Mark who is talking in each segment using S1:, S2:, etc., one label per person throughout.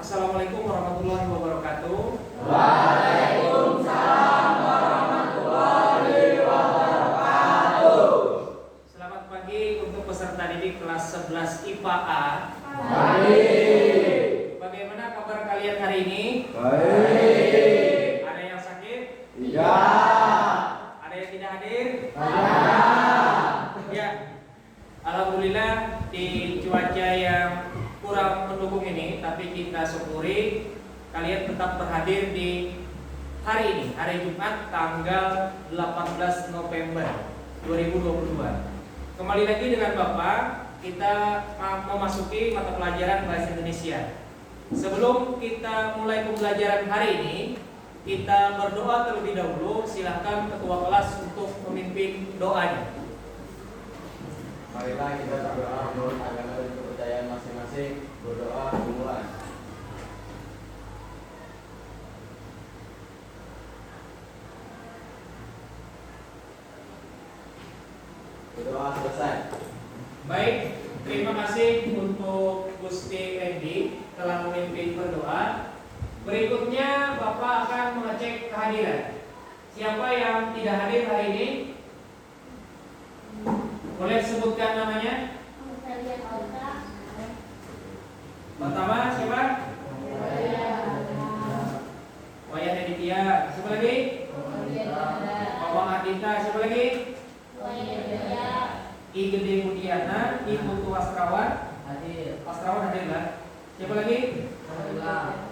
S1: Assalamualaikum warahmatullahi wabarakatuh.
S2: Waalaikumsalam warahmatullahi wabarakatuh.
S1: Selamat pagi untuk peserta didik kelas 11 IPA A.
S2: Baik.
S1: Bagaimana kabar kalian hari ini?
S2: Baik.
S1: Ada yang sakit?
S2: Tidak.
S1: Ada yang tidak hadir?
S2: Ada.
S1: Ya. Alhamdulillah di cuaca yang kurang mendukung ini, tapi kita syukuri kalian tetap berhadir di hari ini, hari Jumat tanggal 18 November 2022. Kembali lagi dengan Bapak, kita memasuki mata pelajaran Bahasa Indonesia. Sebelum kita mulai pembelajaran hari ini, kita berdoa terlebih dahulu. Silakan ketua kelas untuk memimpin doanya.
S2: Marilah kita berdoa menurut agama dan kepercayaan masing-masing. Berdoa dimulai. Berdoa selesai.
S1: Baik, terima kasih untuk Gusti Randy telah memimpin berdoa. Berikutnya Bapak akan mengecek kehadiran. Siapa yang tidak hadir hari ini? Boleh sebutkan namanya? Pertama siapa? Wayan Aditya. Siapa lagi? Pawang Ardita. Siapa lagi? I Gede Mudiana. I Putu Astrawan. Astrawan hadir lah. Siapa lagi?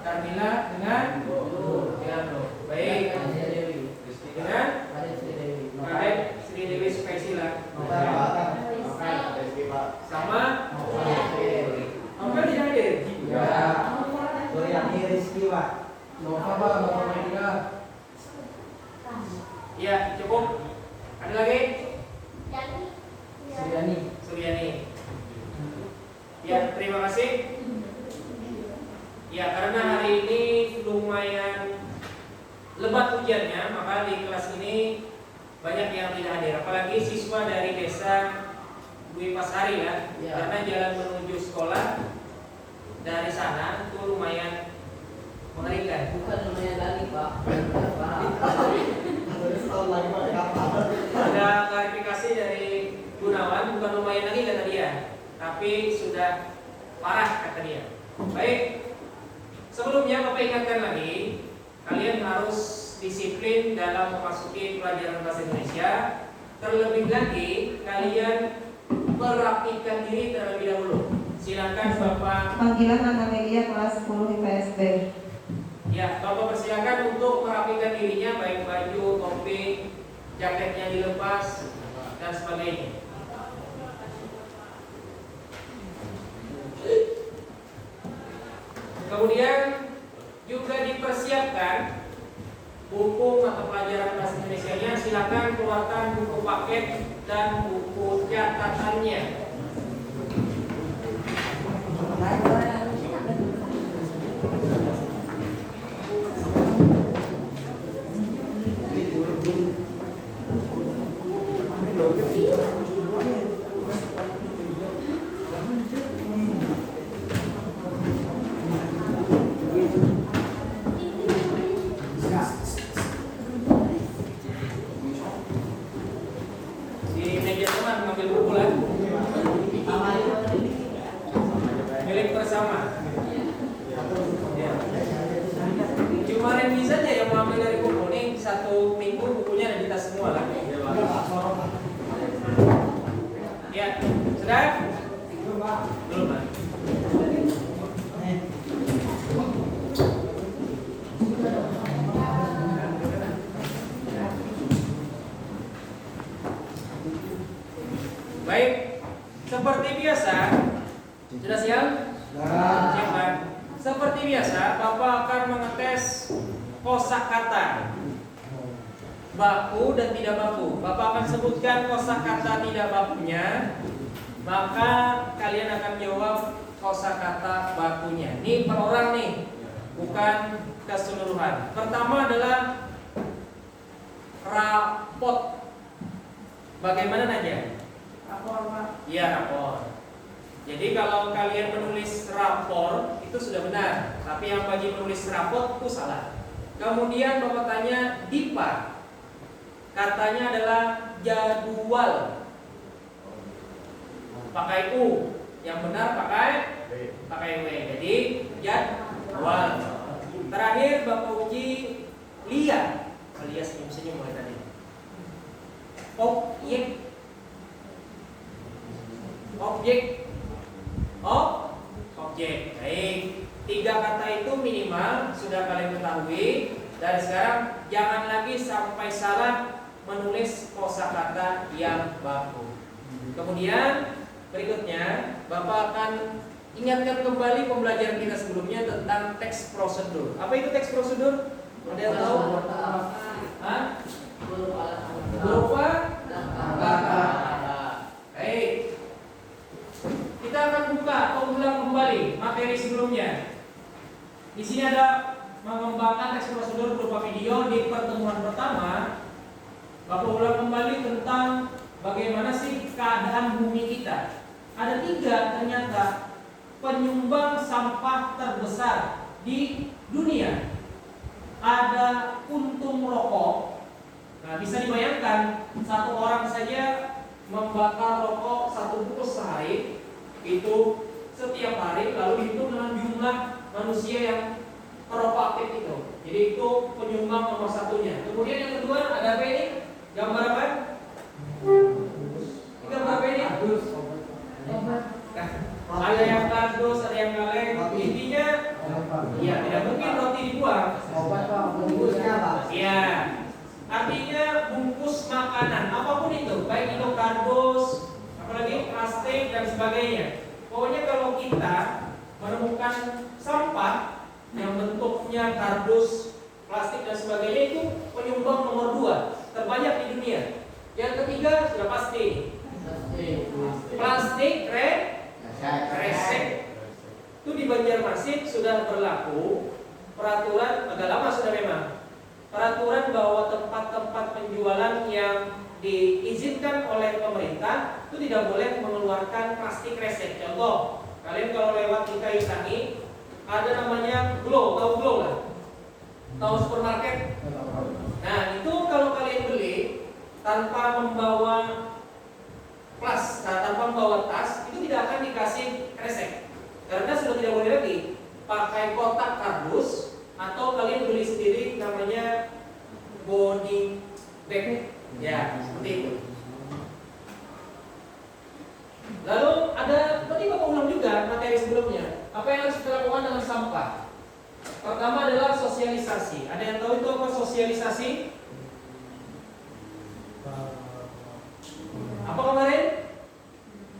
S1: Carmila dengan Diano. Baik. Dengan Karet Sri Dewi Spesila. Sama Novel tidak hadir?
S2: Suryani Rizky, Pak.
S1: Ya, cukup. Ada lagi? Suryani. Ya, terima kasih. Ya, karena hari ini lumayan lebat hujannya, maka di kelas ini banyak yang tidak hadir. Apalagi siswa dari desa Dwi Pasari ya. Karena jalan menuju sekolah dari sana itu lumayan mengerikan.
S3: Bukan lumayan lagi, Pak.
S1: Ada klarifikasi dari Gunawan, bukan lumayan lagi kata dia, tapi sudah parah kata dia. Baik. Sebelumnya Bapak ingatkan lagi, kalian harus disiplin dalam memasuki pelajaran bahasa Indonesia. Terlebih lagi kalian merapikan diri terlebih dahulu. Silakan Bapak.
S4: Panggilan Anamelia kelas 10 IPSB.
S1: Ya, Bapak persilakan untuk merapikan dirinya, baik baju, topi, jaketnya dilepas dan sebagainya. Kemudian juga dipersiapkan buku mata pelajaran bahasa Indonesianya. Silakan keluarkan buku paket dan buku catatannya. Di meja teman mengambil buku lah. Milik bersama. Ya. Cuma Randy saja yang mau ambil dari buku nih. Satu minggu bukunya ada di tas semua lah. Ya, sudah? Belum lah. Baik, seperti biasa, sudah siap? Siap kan? Seperti biasa, Bapak akan mengetes kosakata baku dan tidak baku. Bapak akan sebutkan kosakata tidak bakunya, maka kalian akan jawab kosakata bakunya. Ini per orang nih, bukan keseluruhan. Pertama adalah rapot. Bagaimana Naja?
S4: Rapor, Pak.
S1: Iya, rapor. Jadi kalau kalian menulis rapor itu sudah benar, tapi yang bagi menulis rapot itu salah. Kemudian Bapak tanya DIPA, katanya adalah jadwal, pakai U, yang benar pakai W. Jadi jadwal. Terakhir Bapak uji LIA, alias senyum mulai tadi. Objek. Baik. 3 kata itu minimal sudah kalian ketahui. Dan sekarang jangan lagi sampai salah menulis kosakata yang baku. Kemudian berikutnya Bapak akan ingatkan kembali pembelajaran kita sebelumnya tentang teks prosedur. Apa itu teks prosedur? Ada yang tahu? Hah? Berupa kata. Baik. Kita akan buka atau ulang kembali materi sebelumnya. Di sini ada mengembangkan teks prosedur berupa video. Di pertemuan pertama, Bapak ulang kembali tentang bagaimana sih keadaan bumi kita. Ada 3 ternyata penyumbang sampah terbesar di dunia. Ada puntung rokok. Nah, bisa dibayangkan satu orang saja membakar rokok 1 bungkus sehari. Itu setiap hari, lalu dihitung dengan jumlah manusia yang perokok aktif itu. Jadi itu penyumbang nomor 1-nya. Kemudian yang kedua ada apa ini? Gambar apa? Ini gambar apa ini? Ada yang kardus, ada yang kaleng. Intinya, ya tidak mungkin roti dibuang.
S3: Bungkusnya apa?
S1: Iya. Artinya bungkus makanan apapun itu, baik itu kardus, apalagi plastik dan sebagainya. Pokoknya kalau kita menemukan sampah yang bentuknya kardus, plastik dan sebagainya, itu penyumbang nomor 2 terbanyak di dunia. Yang ketiga sudah pasti plastik resek. Itu di Banjarmasin sudah berlaku peraturan, agak lama sudah memang, peraturan bahwa tempat-tempat penjualan yang diizinkan oleh pemerintah itu tidak boleh mengeluarkan plastik resek. Contoh, kalian kalau lewat di Kayu Tangi ada namanya Glow, tahu Glow lah? Tahu supermarket? Nah, itu kalau kalian beli tanpa membawa tanpa membawa tas, itu tidak akan dikasih kresek. Karena sudah tidak boleh lagi pakai kotak kardus, atau kalian beli sendiri namanya body bag. Ya, seperti itu. Lalu ada, tadi Bapak ulang juga materi sebelumnya. Apa yang harus kita lakukan dengan sampah? Pertama adalah sosialisasi. Ada yang tahu itu apa sosialisasi? Apa kemarin?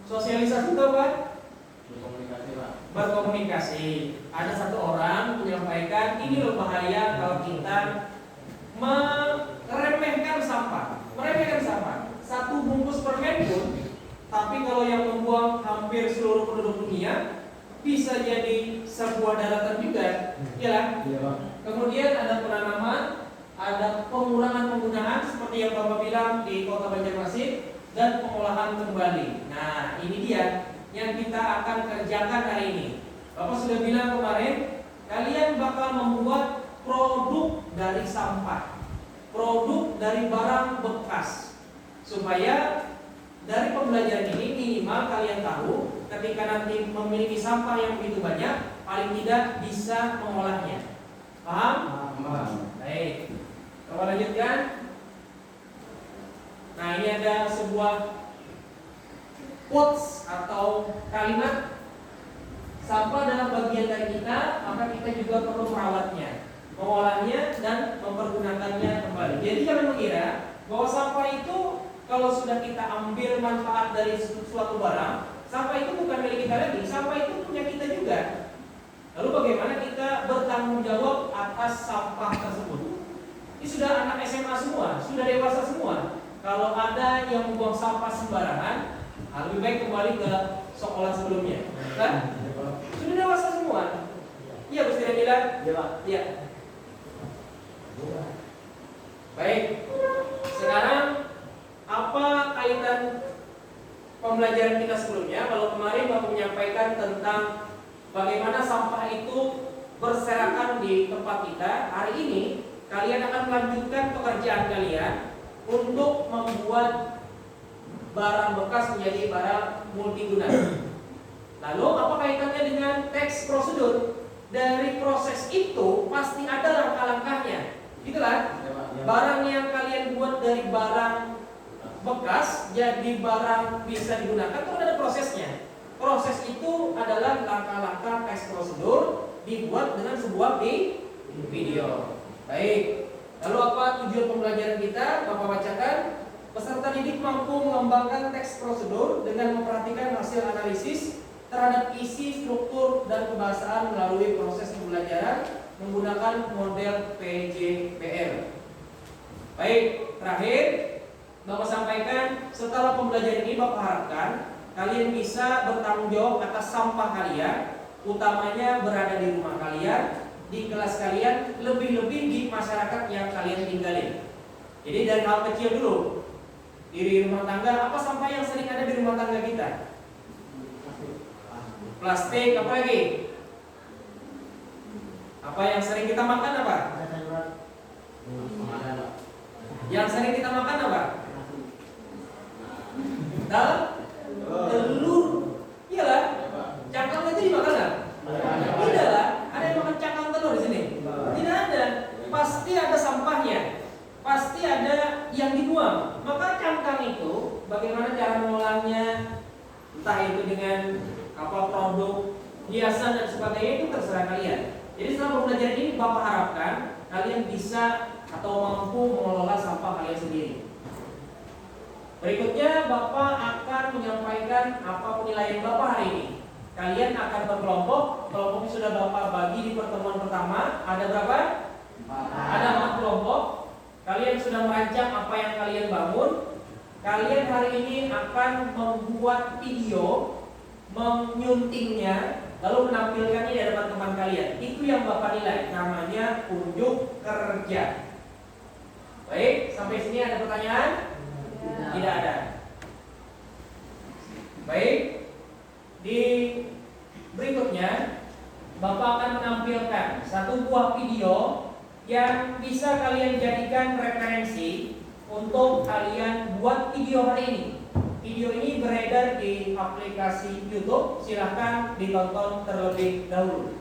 S1: Sosialisasi itu apa?
S2: Berkomunikasi, Pak.
S1: Berkomunikasi. Ada satu orang menyampaikan ini loh bahaya kalau kita meremehkan sampah. Meremehkan sampah. 1 bungkus permen pun, tapi kalau yang membuang hampir seluruh penduduk dunia, bisa jadi sebuah daratan juga, ya kan? Kemudian ada penanaman, ada pengurangan penggunaan seperti yang Bapak bilang di Kota Banjarmasin, dan pengolahan kembali. Nah, ini dia yang kita akan kerjakan hari ini. Bapak sudah bilang kemarin, kalian bakal membuat produk dari sampah, produk dari barang bekas, supaya dari pembelajaran ini minimal kalian tahu ketika nanti memiliki sampah yang begitu banyak, paling tidak bisa mengolahnya. Paham? Baik. Coba lanjutkan. Nah, ini ada sebuah quotes atau kalimat, sampah adalah bagian dari kita, maka kita juga perlu merawatnya, mengolahnya dan mempergunakannya kembali. Jadi jangan mengira bahwa sampah itu kalau sudah kita ambil manfaat dari suatu barang, sampah itu bukan milik kita lagi, sampah itu punya kita juga. Lalu bagaimana kita bertanggung jawab atas sampah tersebut? Ini sudah anak SMA semua, sudah dewasa semua. Kalau ada yang membuang sampah sembarangan, lebih baik kembali ke sekolah sebelumnya, kan? Sudah dewasa semua. Iya, Gus Tidak bilang?
S3: Iya, Pak.
S1: Iya. Baik. Sekarang apa kaitan pembelajaran kita sebelumnya, kalau kemarin Bapak menyampaikan tentang bagaimana sampah itu berserakan di tempat kita, hari ini kalian akan melanjutkan pekerjaan kalian untuk membuat barang bekas menjadi barang multiguna. Lalu apa kaitannya dengan teks prosedur? Dari proses itu pasti ada langkah-langkahnya. Itulah barang yang kalian buat dari barang bekas jadi barang bisa digunakan itu ada prosesnya. Proses itu adalah langkah-langkah teks prosedur dibuat dengan sebuah video. Baik. Lalu apa tujuan pembelajaran kita? Bapak bacakan. Peserta didik mampu mengembangkan teks prosedur dengan memperhatikan hasil analisis terhadap isi, struktur, dan kebahasaan melalui proses pembelajaran menggunakan model PJPR. Baik, terakhir Bapak sampaikan setelah pembelajaran ini Bapak harapkan kalian bisa bertanggung jawab atas sampah kalian, utamanya berada di rumah kalian, di kelas kalian, lebih-lebih di masyarakat yang kalian tinggalin. Jadi dari hal kecil dulu, di rumah tangga, apa sampah yang sering ada di rumah tangga kita? Plastik, apa lagi? Apa yang sering kita makan apa? Yang sering kita makan apa? Telur. Iyalah. Cangkang aja dimakan nggak? Tidak lah. Ada yang makan cangkang telur di sini? Tidak ada. Pasti ada sampahnya. Pasti ada yang dibuang. Maka cangkang itu, bagaimana cara mengolahnya? Entah itu dengan produk hiasan dan sebagainya, itu terserah kalian. Jadi setelah pembelajaran ini Bapak harapkan kalian bisa atau mampu mengelola sampah kalian sendiri. Berikutnya Bapak akan menyampaikan apa penilaian Bapak hari ini. Kalian akan berkelompok. Kelompoknya sudah Bapak bagi di pertemuan pertama. Ada berapa? Ada 4 kelompok. Kalian sudah merancang apa yang kalian bangun. Kalian hari ini akan membuat video, menyuntingnya, lalu menampilkannya di hadapan teman kalian. Itu yang Bapak nilai, namanya unjuk kerja. Baik, sampai sini ada pertanyaan? Tidak ada. Baik, di berikutnya Bapak akan menampilkan satu buah video yang bisa kalian jadikan referensi untuk kalian buat video hari ini. Video ini beredar di aplikasi YouTube, silahkan ditonton terlebih dahulu.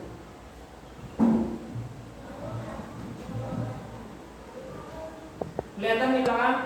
S1: Kelihatan di belakang?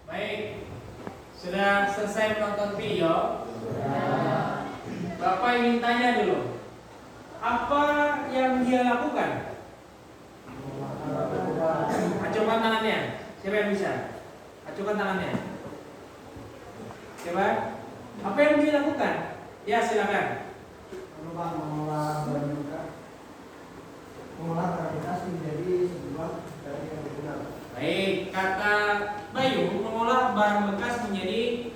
S1: Baik, sudah selesai menonton video? Bapak ingin tanya dulu, apa yang dia lakukan? Acungkan tangannya. Siapa yang bisa? Acungkan tangannya. Coba. Apa yang dia lakukan? Ya, silakan.
S3: Mengolah varietas menjadi sebuah barang yang berguna.
S1: Baik, kata Bayu mengolah barang bekas menjadi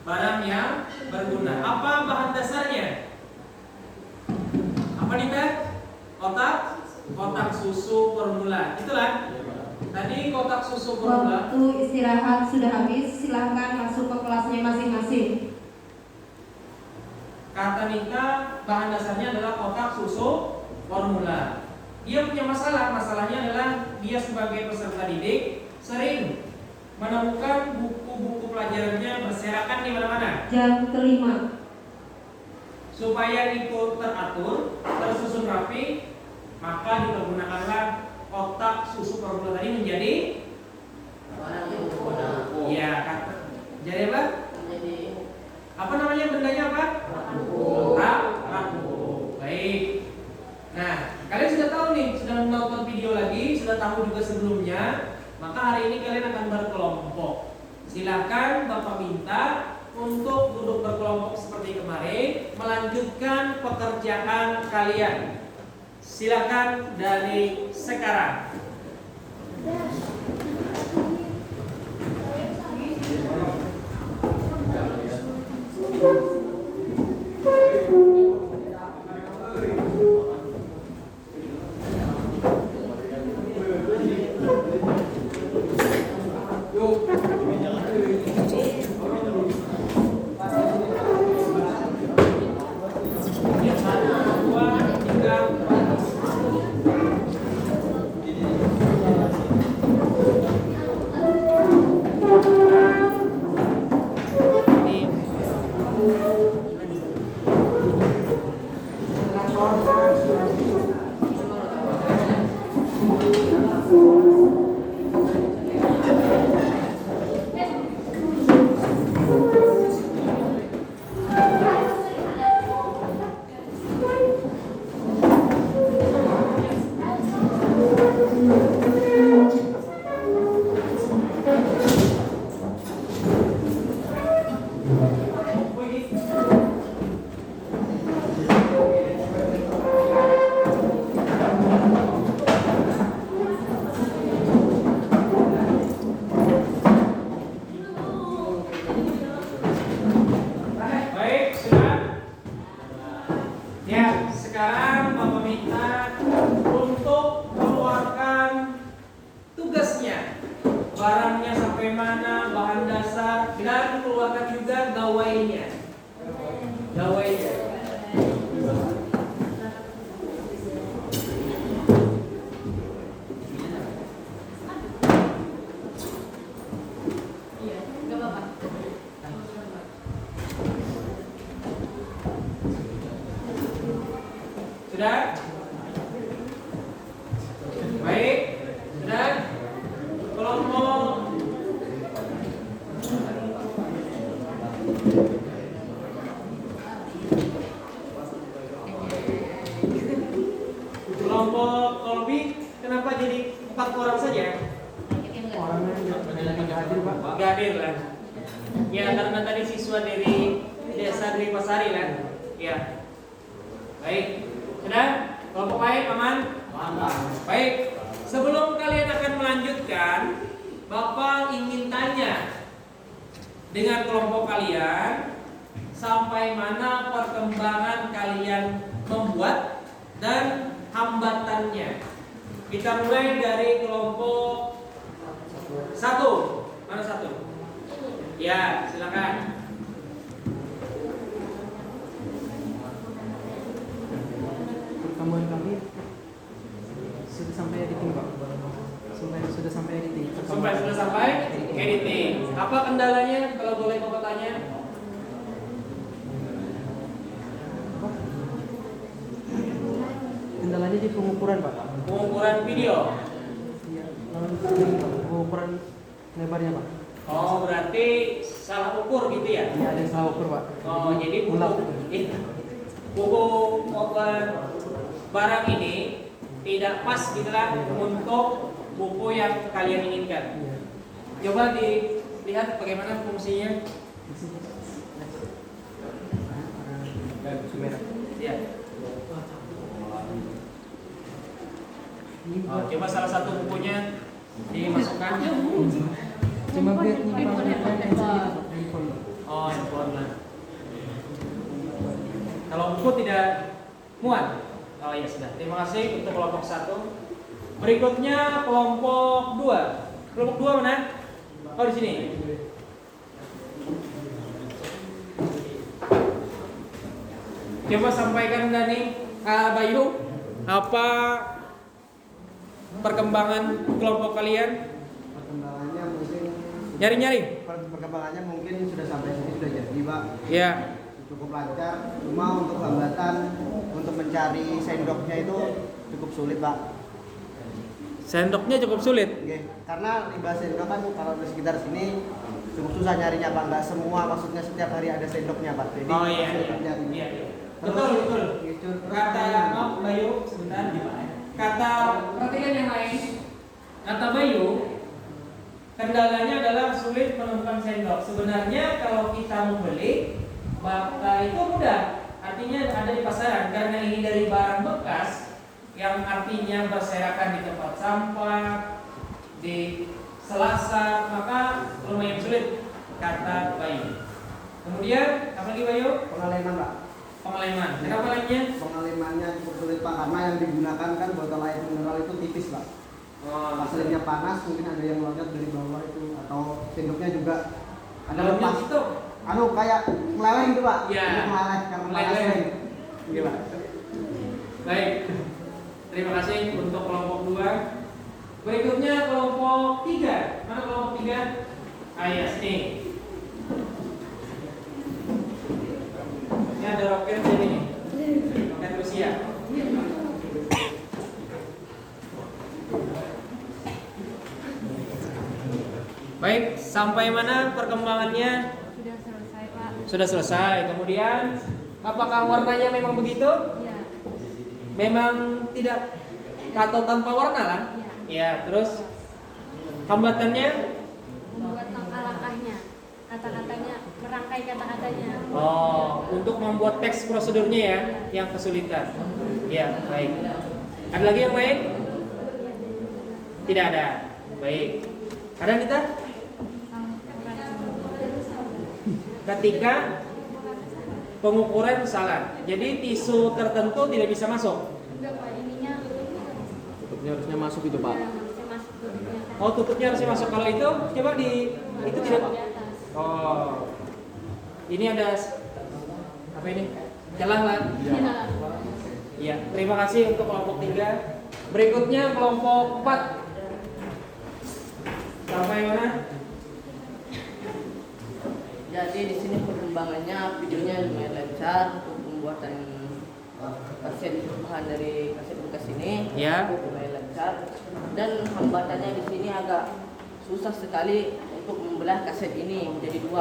S1: barang yang berguna. Apa bahan dasarnya? Apa nih Teh? Kotak susu formula. Itulah. Tadi kotak susu formula.
S4: Waktu istirahat sudah habis, silahkan masuk ke kelasnya masing-masing.
S1: Kata Nita, bahan dasarnya adalah kotak susu formula. Dia punya masalahnya adalah dia sebagai peserta didik sering menemukan buku-buku pelajarannya berserakan di mana-mana.
S4: Jam kelima.
S1: Supaya itu teratur, tersusun rapi, maka dipergunakanlah kotak susu formula tadi menjadi ya, kata. Jadi apa? Apa namanya bendanya apa? Rak buku. Baik. Nah, kalian sudah tahu nih, sudah menonton video lagi, sudah tahu juga sebelumnya. Maka hari ini kalian akan berkelompok. Silakan Bapak minta untuk duduk berkelompok seperti kemarin, melanjutkan pekerjaan kalian. Silakan dari sekarang. barangnya sampai mana, bahan dasar, dan keluarkan juga gawainya. Gawainya. Sudah? Baik, sudah? Kelompok Ya, karena tadi siswa dari Desa Dwi Pasari kan? Ya. Baik. Sudah? Kelompok lain aman? Baik. Sebelum kalian akan melanjutkan, Bapak ingin tanya dengan kelompok kalian sampai mana perkembangan kalian membuat dan hambatannya. Kita mulai dari kelompok 1. Mana 1? Ya, silakan.
S5: Pertemuan kami sudah sampai editing Pak. Sudah sampai editing.
S1: Sudah sampai editing. Apa kendalanya kalau boleh Bapak tanya?
S5: Kendalanya di pengukuran Pak.
S1: Pengukuran video.
S5: Iya. Pengukuran lebarnya Pak.
S1: Oh, berarti salah ukur gitu ya?
S5: Iya, ada yang salah ukur Pak.
S1: Oh, jadi buku barang ini tidak pas gitu lah untuk buku yang kalian inginkan.
S5: Iya.
S1: Coba dilihat bagaimana fungsinya.
S5: Di sini. Merah.
S1: Ya. Oh, coba salah satu bukunya dimasukkan.
S5: Cuma biar nyimpan handphone.
S1: Oh, handphone lah. Kalau buku tidak muat. Oh ya sudah. Terima kasih untuk kelompok 1. Berikutnya kelompok 2. Kelompok 2 mana? Oh, di sini. Coba sampaikan Dani, Bayu, apa perkembangan kelompok kalian?
S3: Perkembangannya mungkin
S1: Nyari-nyari.
S3: perkembangannya mungkin sudah sampai sini sudah jadi Pak.
S1: Ya.
S3: Cukup lancar. Cuma untuk hambatan untuk mencari sendoknya itu cukup sulit Pak.
S1: Sendoknya cukup sulit.
S3: Oke. Karena limbah sendok kan kalau di sekitar sini cukup susah nyarinya Pak. Nggak semua maksudnya setiap hari ada sendoknya Pak. Jadi
S1: Oh iya.
S3: sulit
S1: Iya.
S3: nyari.
S1: Iya.
S3: Terus,
S1: Betul, betul.
S3: gitu. Terus
S1: Kata
S3: pertanyaan.
S1: maaf Bayu, sebentar. Kata perhatikan yang lain. Kata Bayu, kendalanya adalah sulit menemukan sendok. Sebenarnya kalau kita mau beli, maka itu mudah. Artinya ada di pasaran karena ini dari barang bekas yang artinya berserakan di tempat sampah, di selasa, maka lumayan sulit kata Bayu. Kemudian apa lagi Bayu?
S3: Pengaleman Pak.
S1: Pengeleman. Kenapa lainnya?
S3: Pengalemannya cukup sulit Pak karena yang digunakan kan botol air mineral itu tipis Pak.
S1: Oh,
S3: Pas lihatnya panas mungkin ada yang loncat dari bawah itu atau sendoknya juga ada
S1: Loncat
S3: lepas.
S1: itu?
S3: Kayak meleleh gitu Pak.
S1: Iya.
S3: Ini meleleh karena
S1: Meleleh.
S3: panasnya. Iya Pak.
S1: Baik. Terima kasih untuk kelompok 2. Berikutnya kelompok 3. Mana kelompok 3? Ya, sini. Ini ada roket sini nih. Roket Rusia. Baik, sampai mana perkembangannya?
S6: Sudah selesai, Pak.
S1: Sudah selesai. Kemudian, apakah warnanya memang begitu?
S6: Ya.
S1: Memang tidak atau tanpa warna lah? Ya, terus hambatannya?
S6: Membuat langkah-langkahnya, kata-katanya, merangkai kata-katanya.
S1: Oh, untuk membuat teks prosedurnya ya, yang kesulitan. Ya, baik. Ada lagi yang lain? Tidak ada. Baik. Ada kita? Ketika pengukuran salah, jadi tisu tertentu tidak bisa masuk.
S6: Enggak, Pak, ininya
S2: Tutupnya harusnya masuk itu Pak.
S6: harusnya masuk tutupnya.
S1: Oh, tutupnya harusnya masuk. Kalau itu, coba itu tidak.
S6: Di atas.
S1: Oh, ini ada apa ini? Celah lah.
S6: Ya.
S1: Ya, terima kasih untuk kelompok 3. Berikutnya kelompok 4. Sampai mana?
S7: Jadi di sini perkembangannya videonya lumayan lancar untuk pembuatan kaset bahan dari kaset bekas ini.
S1: Ya.
S7: Lumayan lancar dan hambatannya di sini agak susah sekali untuk membelah kaset ini menjadi 2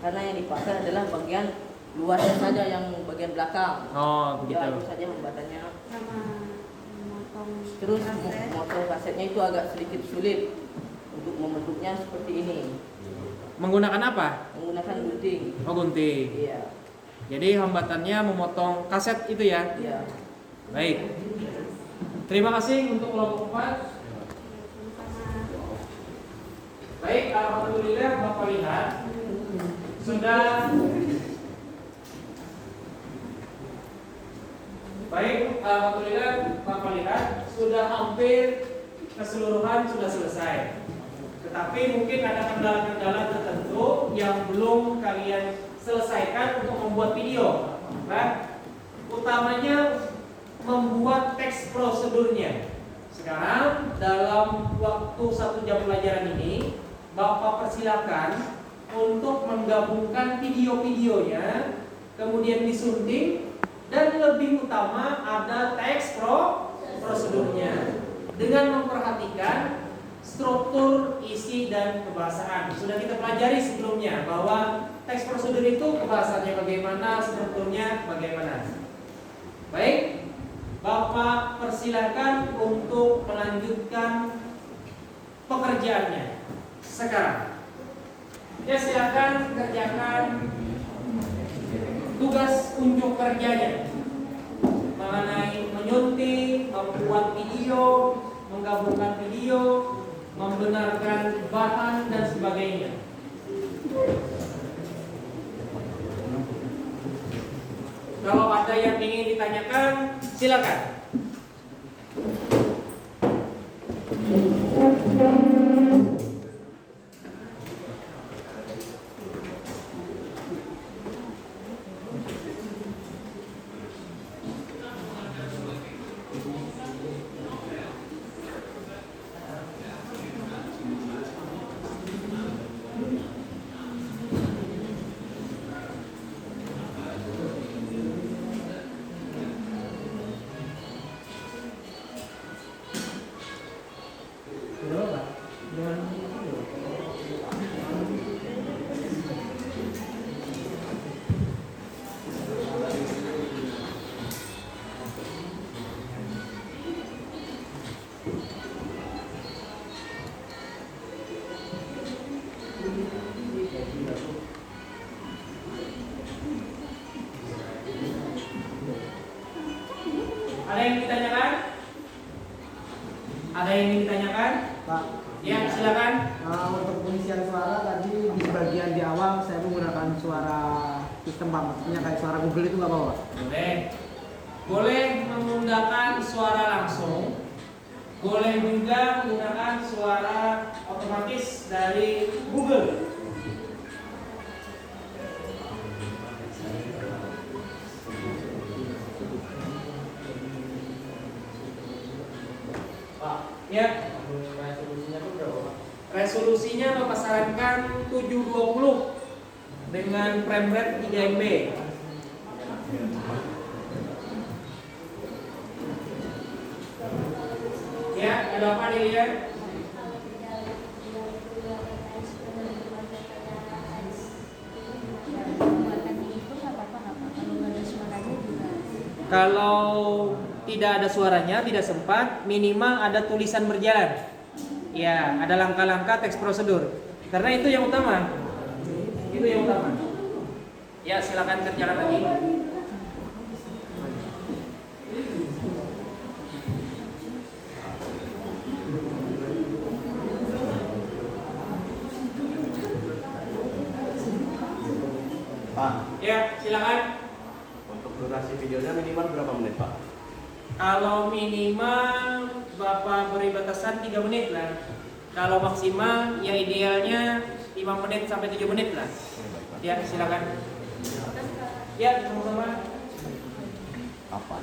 S7: karena yang dipakai adalah bagian luarnya saja yang bagian belakang.
S1: Oh,
S7: Ya, itu
S1: begitu.
S7: saja hambatannya.
S6: Sama memotong
S7: Terus
S6: kaset.
S7: motor kasetnya itu agak sedikit sulit untuk membentuknya seperti ini.
S1: Menggunakan apa?
S7: Menggunakan gunting.
S1: Oh, gunting.
S7: Iya.
S1: Jadi hambatannya memotong kaset itu ya.
S7: Iya.
S1: Baik. Terima kasih untuk kelompok 4. Baik, alhamdulillah Bapak lihat sudah. Baik, alhamdulillah Bapak lihat sudah hampir keseluruhan sudah selesai. Tetapi mungkin ada kendala-kendala tertentu yang belum kalian selesaikan untuk membuat video. Nah, utamanya membuat teks prosedurnya. Sekarang dalam waktu 1 jam pelajaran ini, Bapak persilakan untuk menggabungkan video-videonya, kemudian disunting, dan lebih utama ada teks prosedurnya dengan memperhatikan struktur, isi, dan kebahasaan. Sudah kita pelajari sebelumnya bahwa teks prosedur itu kebahasannya bagaimana, strukturnya bagaimana. Baik, Bapak persilakan untuk melanjutkan pekerjaannya sekarang. Ya, silakan kerjakan tugas unjuk kerjanya mengenai menyunting, membuat video, menggabungkan video, membenarkan bahan dan sebagainya. Kalau ada yang ingin ditanyakan, silakan. Ada yang ditanyakan? Ada yang ingin ditanyakan?
S3: Pak,
S1: Ya, silakan.
S3: untuk pengisian suara tadi di bagian di awal saya menggunakan suara sistem Pak, maksudnya kayak suara Google itu nggak apa-apa?
S1: Boleh. Boleh menggunakan suara langsung. Boleh juga menggunakan suara otomatis dari Google.
S2: Pak,
S1: Ya,
S2: resolusinya itu berapa, Pak?
S1: resolusinya Bapak sarankan 720 dengan frame rate 3 MB. Ya, ada apa dilihat?
S6: Pembuatannya itu nggak apa-apa nggak Pak? Kalau nggak ada suaranya juga.
S1: Kalau tidak ada suaranya, tidak sempat, minimal ada tulisan berjalan. Ya, ada langkah-langkah teks prosedur. Karena itu yang utama. Itu yang utama. Ya, silakan kerjakan lagi.
S2: Pak,
S1: Ya, silakan.
S2: untuk durasi videonya minimal berapa menit, Pak?
S1: Kalau minimal Bapak beri batasan 3 menit lah. Kalau maksimal ya idealnya 5 menit sampai 7 menit lah. Ya, silakan. Ya, sama-sama.
S2: Apa?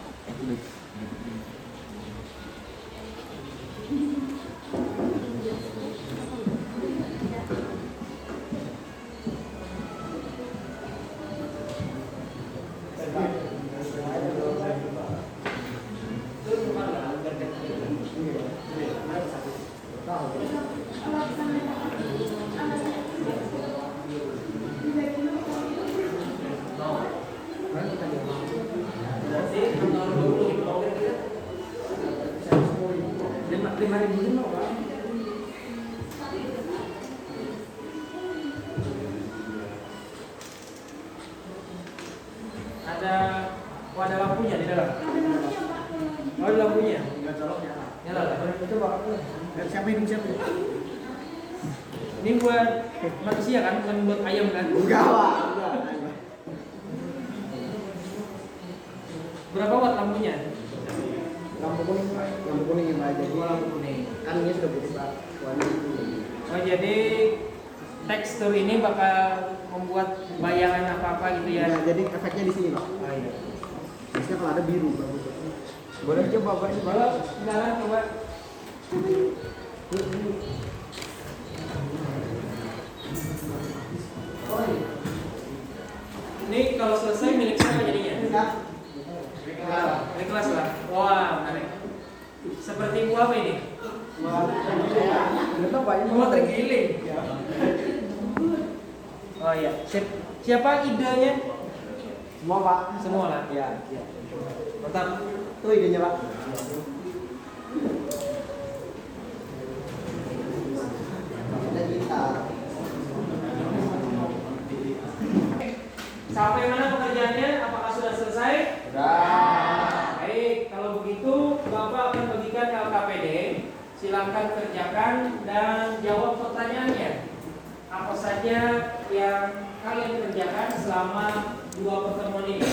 S1: Ada, oh ada lampunya di dalam. Oh ada lampunya.
S3: Tinggal colok nyala.
S1: Nyala lah.
S3: Itu Pak. Siapa ini siapa?
S1: Ini buat manusia kan, bukan buat ayam kan?
S3: Enggak, Pak. Enggak.
S1: Berapa watt lampunya?
S3: Lampu kuning, Pak. Lampu kuning ya, Pak. Jadi
S1: Lampu kuning.
S3: anunya sudah putih, Pak. Warna kuning.
S1: Oh jadi tekstur ini bakal membuat bayangan apa-apa gitu ya?
S3: Ya, jadi efeknya di sini, Pak.
S1: Oh iya.
S3: Biasanya kalau ada biru bagus.
S5: Boleh coba Pak ini Pak?
S1: Kalau nyala coba. Oh iya. Ini kalau selesai milik siapa jadinya? Milik kelas lah. Wah menarik. Seperti buah apa ini?
S5: Nggak tahu Pak ini.
S1: Buah tergiling. Oh iya. Siapa idenya?
S3: Semua, Pak.
S1: Semua lah.
S3: Ya.
S1: Mantap.
S3: Itu idenya, Pak. Ada gitar.
S1: Sampai mana pekerjaannya? Apakah sudah selesai?
S2: Sudah.
S1: Baik, kalau begitu Bapak akan bagikan LKPD. Silakan kerjakan dan jawab pertanyaannya. Apa saja yang kalian kerjakan selama 2 pertemuan ini?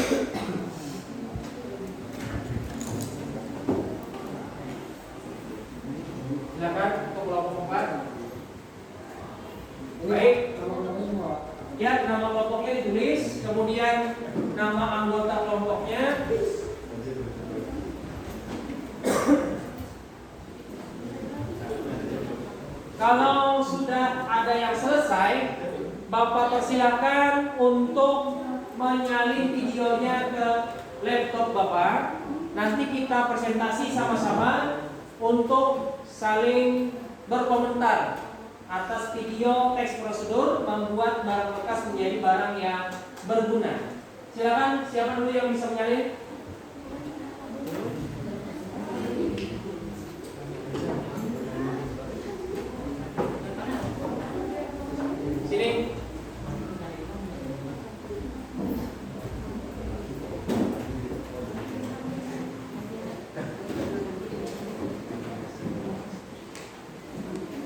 S1: Silakan untuk kelompok 4. Baik. Ya, nama kelompoknya ditulis, kemudian nama anggota kelompoknya. Kalau sudah ada yang selesai, Bapak persilakan untuk menyalin videonya ke laptop Bapak. Nanti kita presentasi sama-sama untuk saling berkomentar atas video teks prosedur membuat barang bekas menjadi barang yang berguna. Silakan, siapa dulu yang bisa menyalin? Sini.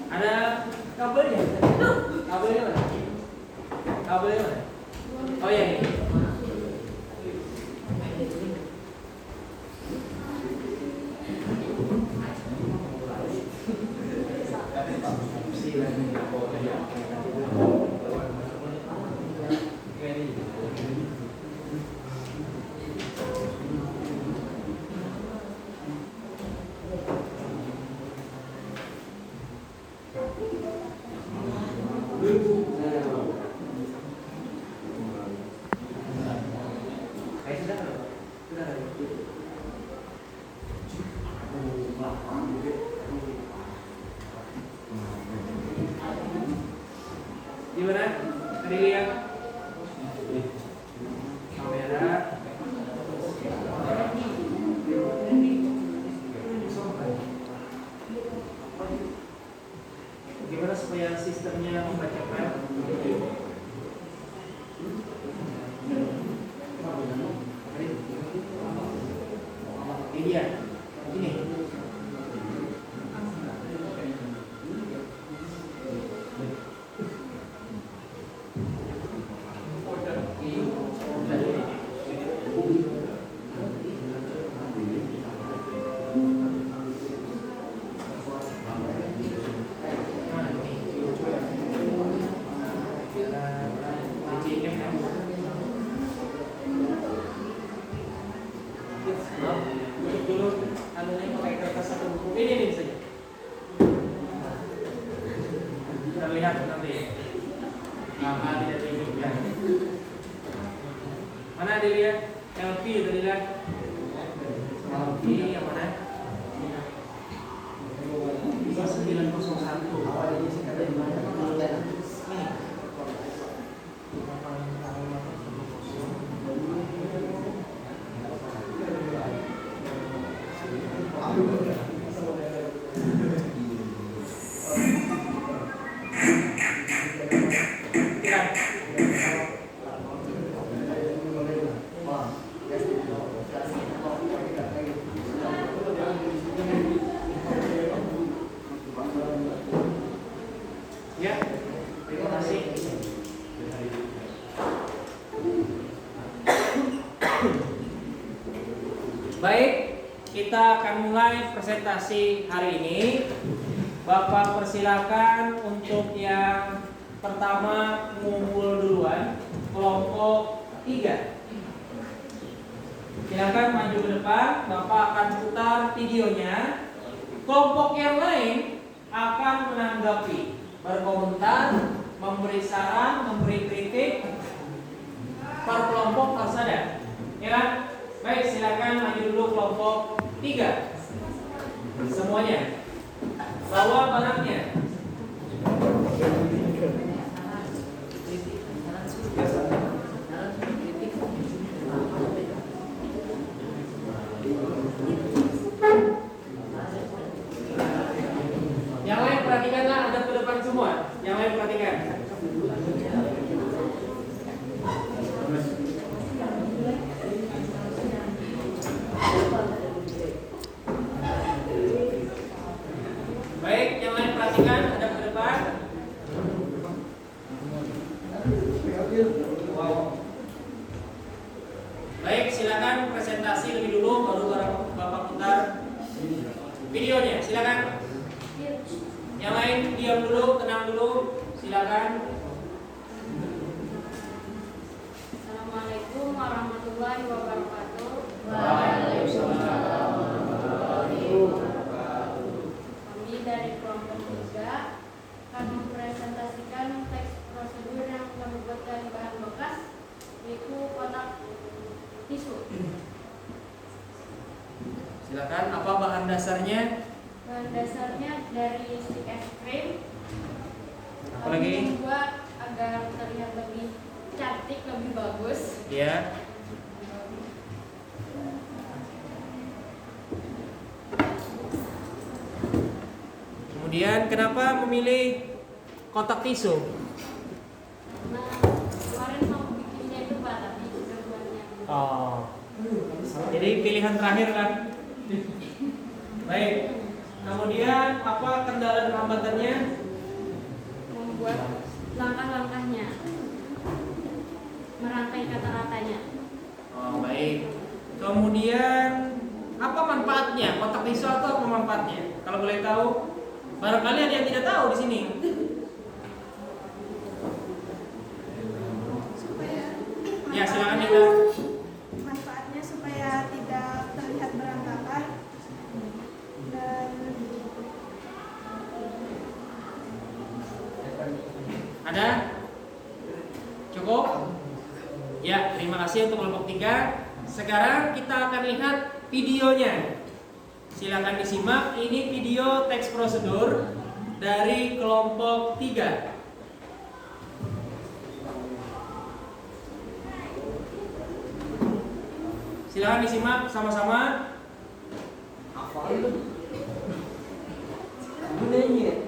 S1: Ada kabelnya? Kabelnya mana? Kabelnya mana? Oh ya ini. Gimana? Tadi lihat kamera. Gimana supaya sistemnya membacakan? Ini dia. Ini. Dulu anunya pakai kertas atau buku ini saja. Kita lihat nanti. Nama tidak ditunjukkan. Mana dilihat? LP tadi lihat. LP yang mana? 901.
S3: Awal ini sih ada di mana?
S1: Baik, kita akan mulai presentasi hari ini. Bapak persilakan untuk yang pertama ngumpul duluan, kelompok 3. Silakan maju ke depan, Bapak akan putar videonya. Kelompok yang lain akan menanggapi, berkomentar, memberi saran, memberi kritik. Per kelompok harus ada. Ya kan? Baik, silakan maju dulu kelompok 3. Semuanya. Bawa barangnya. Yang lain perhatikanlah, ada ke depan semua. Yang lain perhatikan. Baik, yang lain perhatikan, ada ke depan. Baik, silakan presentasi lebih dulu, baru Bapak putar videonya. Silakan. Yang lain diam dulu, tenang dulu. Silakan.
S6: Assalamualaikum warahmatullahi wabarakatuh. Kami dari kelompok 3 akan mempresentasikan teks prosedur yang kami buat dari bahan bekas, yaitu kotak tisu.
S1: Silakan, apa bahan dasarnya?
S6: Bahan dasarnya dari stick es krim.
S1: Apa lagi?
S6: Kami membuat agar terlihat lebih cantik, lebih bagus.
S1: Ya. Kemudian kenapa memilih kotak tisu?
S6: Karena kemarin mau bikinnya itu Pak, tapi keduanya.
S1: Oh. Jadi pilihan terakhir kan? Baik. Kemudian apa kendala dan hambatannya?
S6: Membuat langkah-langkahnya, merangkai kata-katanya.
S1: Oh, baik. Kemudian apa manfaatnya? Kotak tisu atau apa manfaatnya? Kalau boleh tahu, barangkali ada yang tidak tahu di sini. Ya, silakan Nita.
S8: Manfaatnya supaya tidak terlihat berantakan dan
S1: Ada? Cukup? Ya, terima kasih untuk kelompok 3. Sekarang kita akan lihat videonya. Silakan disimak. Ini video teks prosedur dari kelompok 3. Silakan disimak sama-sama.
S5: Apa itu? Gunanya.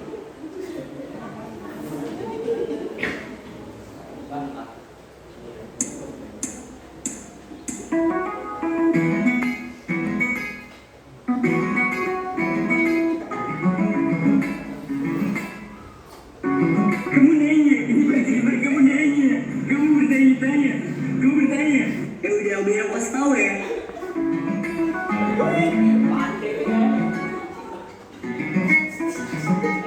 S8: Thank you.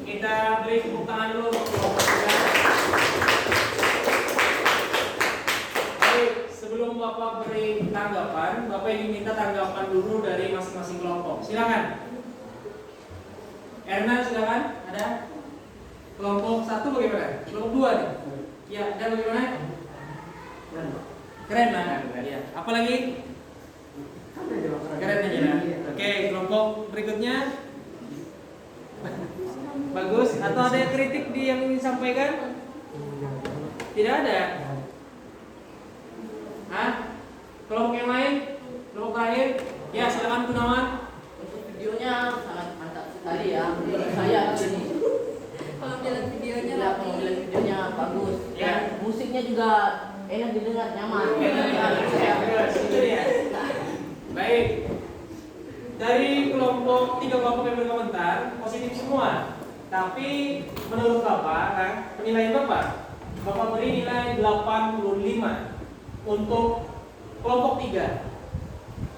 S1: Kita beri tepuk tangan dulu untuk kelompok 3. Baik, sebelum Bapak beri tanggapan, Bapak ingin minta tanggapan dulu dari masing-masing kelompok. Silakan. Erna, silakan. Ada? Kelompok 1 bagaimana? Kelompok 2 nih. Ya, dan bagaimana? Keren lah. Ya. Apa lagi? Keren aja lah. Oke, kelompok berikutnya. Bagus. Atau ada yang kritik yang ingin disampaikan? Tidak ada. Hah? Kelompok yang lain? Kelompok terakhir? Ya, silakan Gunawan.
S7: Untuk videonya sangat mantap sekali ya. Menurut saya di sini.
S6: Kalau jalan videonya
S7: Ya, pengambilan videonya bagus.
S1: Ya.
S7: Dan musiknya juga enak didengar, nyaman.
S1: Itu dia. Baik. Dari kelompok 3 kelompok yang berkomentar positif semua. Tapi menurut Bapak, penilaian Bapak beri nilai 85 untuk kelompok 3.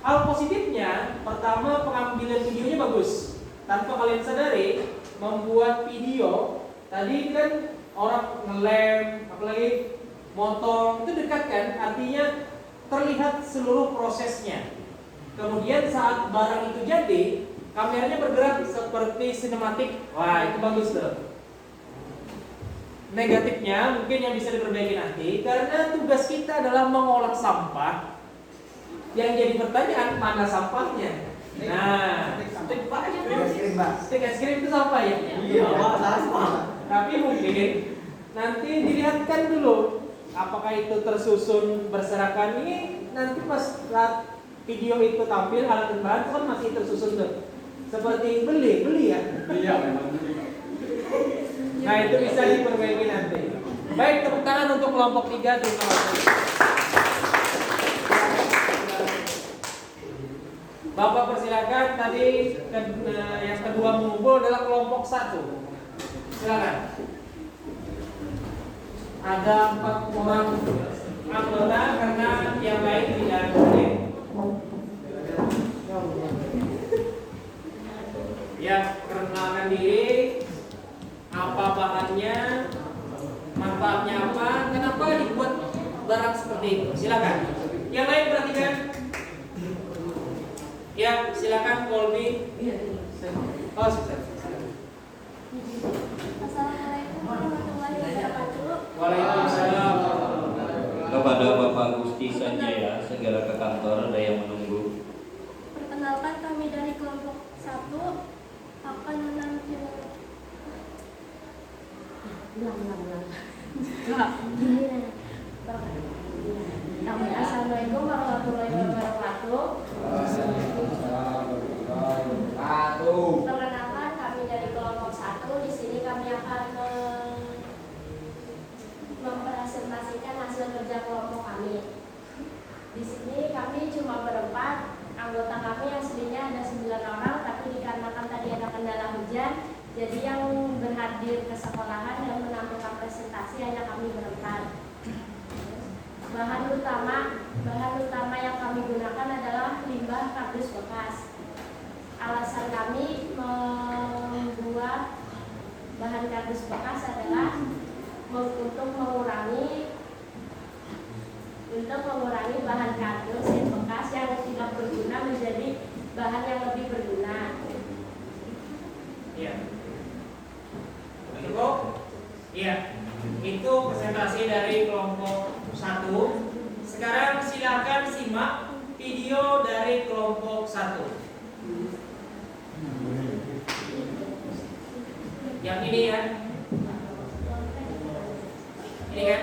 S1: Hal positifnya, pertama pengambilan videonya bagus. Tanpa kalian sadari, membuat video tadi kan orang ngelem, apalagi motong itu dekat kan, artinya terlihat seluruh prosesnya. Kemudian saat barang itu jadi, kameranya bergerak seperti sinematik. Wah, itu bagus tuh. Negatifnya mungkin yang bisa diperbaiki nanti, karena tugas kita adalah mengolah sampah. Yang jadi pertanyaan, mana sampahnya? Nah, stik es krim itu sampah ya?
S3: Iya,
S1: Tapi mungkin nanti dilihatkan dulu apakah itu tersusun berserakan. Ini nanti pas saat video itu tampil, alat dan bahan itu kan masih tersusun tuh. Seperti beli ya?
S2: Iya, memang.
S1: Nah, itu bisa diperbaiki nanti. Baik, tepuk tangan untuk kelompok 3. Terima kasih. Bapak persilakan. Tadi yang kedua mengumpul adalah kelompok 1. Silakan. Ada 4 orang anggota karena yang lain tidak hadir. Ya, perkenalkan diri, apa bahannya, manfaatnya apa, kenapa dibuat barang seperti itu. Silakan. Yang lain perhatikan. Ya, silakan Kolbi. Oh, silakan.
S6: Assalamualaikum warahmatullahi wabarakatuh.
S1: Waalaikumsalam.
S9: Kepada Bapak Gusti Sanjaya, segera ke kantor, ada yang menunggu.
S6: Perkenalkan, kami dari kelompok 1 akan menampilkan Assalamualaikum warahmatullahi wabarakatuh. Perkenalkan, kami dari kelompok 1. Di sini kami akan mempresentasikan hasil kerja kelompok kami. Di sini kami cuma berempat. Anggota kami aslinya ada 9 orang, tapi dikarenakan tadi ada kendala hujan, jadi yang berhadir ke sekolahan dan menampilkan presentasi hanya kami berempat. Bahan utama yang kami gunakan adalah limbah kardus bekas. Alasan kami membuat bahan kardus bekas adalah untuk mengurangi bahan kardus yang bekas yang tidak berguna menjadi bahan yang lebih berguna.
S1: Iya. Cukup? Iya. Itu presentasi dari kelompok 1. Sekarang silakan simak video dari kelompok 1. Yang ini ya. Ini kan?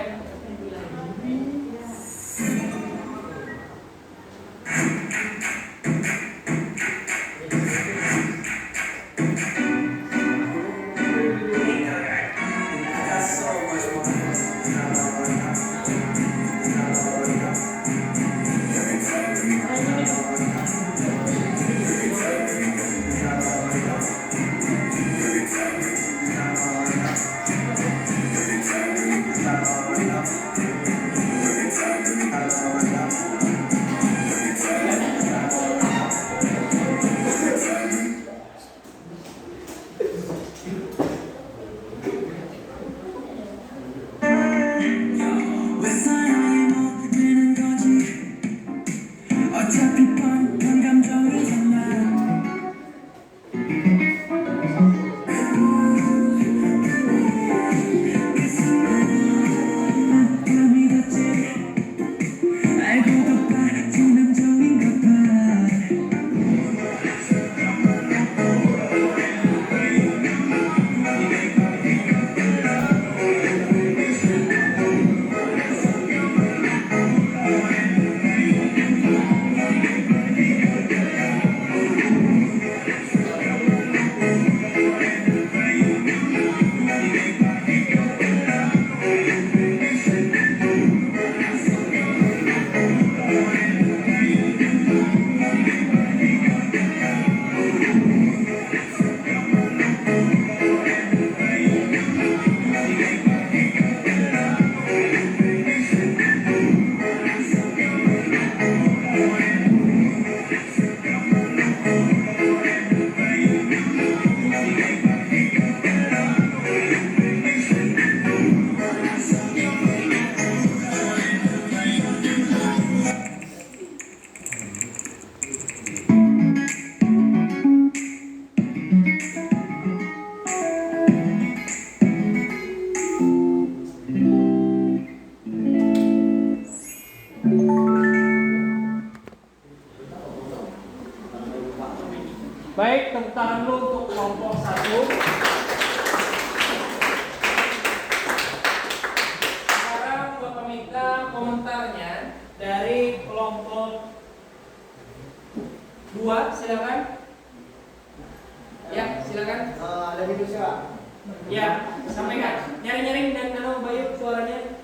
S1: silakan. Ya, silakan.
S3: Ada minusnya Pak?
S1: Ya, sampaikan. Nyaring-nyaring dan Bayu suaranya.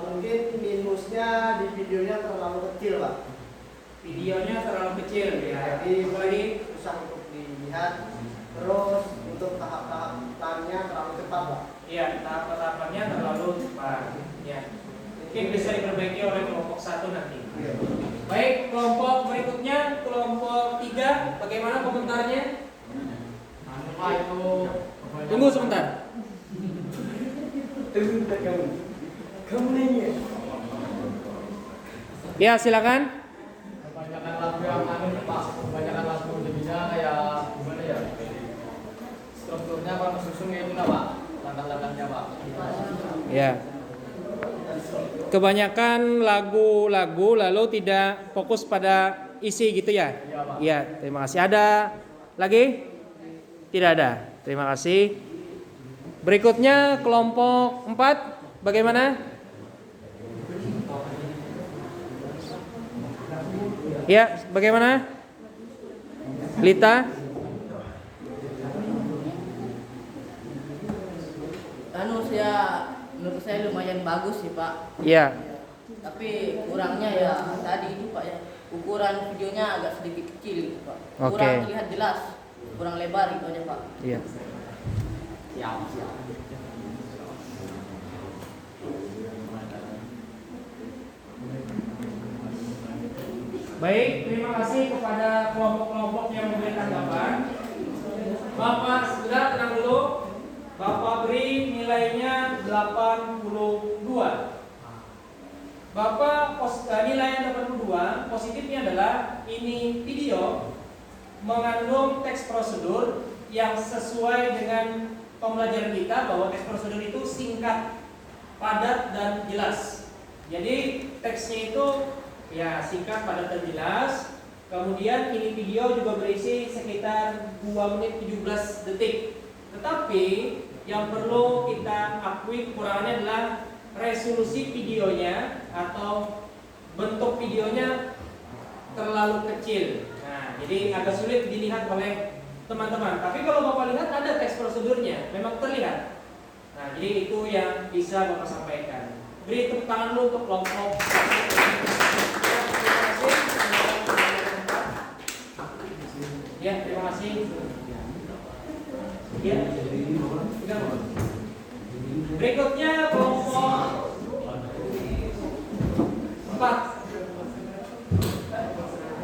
S3: Mungkin minusnya di videonya terlalu kecil Pak.
S1: Videonya terlalu kecil ya.
S3: Jadi
S1: Apalagi
S3: susah untuk dilihat. Terus untuk tahap-tahapannya terlalu cepat Pak.
S1: ya, tahap-tahapannya terlalu cepat. Ya. Mungkin bisa diperbaiki oleh kelompok 1 nanti. Baik, kelompok berikutnya, kelompok 3, bagaimana komentarnya?
S2: Pak itu
S1: Tunggu sebentar.
S5: Kamu nanya.
S1: Ya, silakan.
S2: kebanyakan lagu yang Pak, kebanyakan lagu jadinya kayak gimana ya? Strukturnya Pak susun itu nah Pak, langkah-langkahnya Pak.
S1: Ya. Kebanyakan lagu-lagu lalu tidak fokus pada isi gitu ya? Iya, terima kasih. Ada lagi? Tidak ada. Terima kasih. Berikutnya kelompok 4, bagaimana? Ya, bagaimana? Lita?
S7: Menurut saya lumayan bagus sih Pak.
S1: Ya.
S7: Tapi kurangnya ya tadi itu Pak ya, ukuran videonya agak sedikit kecil gitu, Pak.
S1: Oke.
S7: Kurang terlihat jelas, kurang lebar itu aja Pak.
S1: Iya. Baik, terima kasih kepada kelompok-kelompok yang memberi tanggapan. Bapak sudah tenang dulu. Bapak beri nilainya 82. Bapak nilai yang 82, positifnya adalah ini video mengandung teks prosedur yang sesuai dengan pembelajaran kita bahwa teks prosedur itu singkat, padat dan jelas. Jadi teksnya itu ya singkat, padat dan jelas. Kemudian ini video juga berisi sekitar 2 menit 17 detik. Tetapi yang perlu kita akui kekurangannya adalah resolusi videonya atau bentuk videonya terlalu kecil. Nah, jadi agak sulit dilihat oleh teman-teman. Tapi kalau Bapak lihat ada teks prosedurnya, memang terlihat. Nah, jadi itu yang bisa Bapak sampaikan. Beri tepuk tangan dulu untuk kelompok. Ya, terima kasih. Ya. Berikutnya kelompok 4.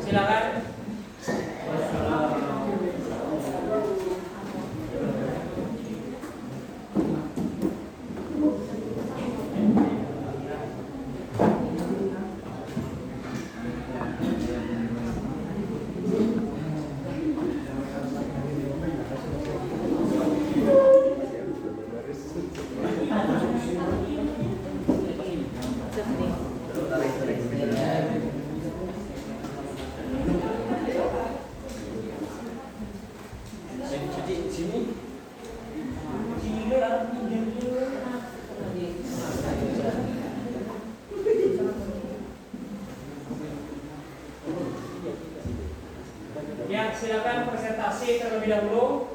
S1: Silakan. Ya, silakan presentasi terlebih dahulu.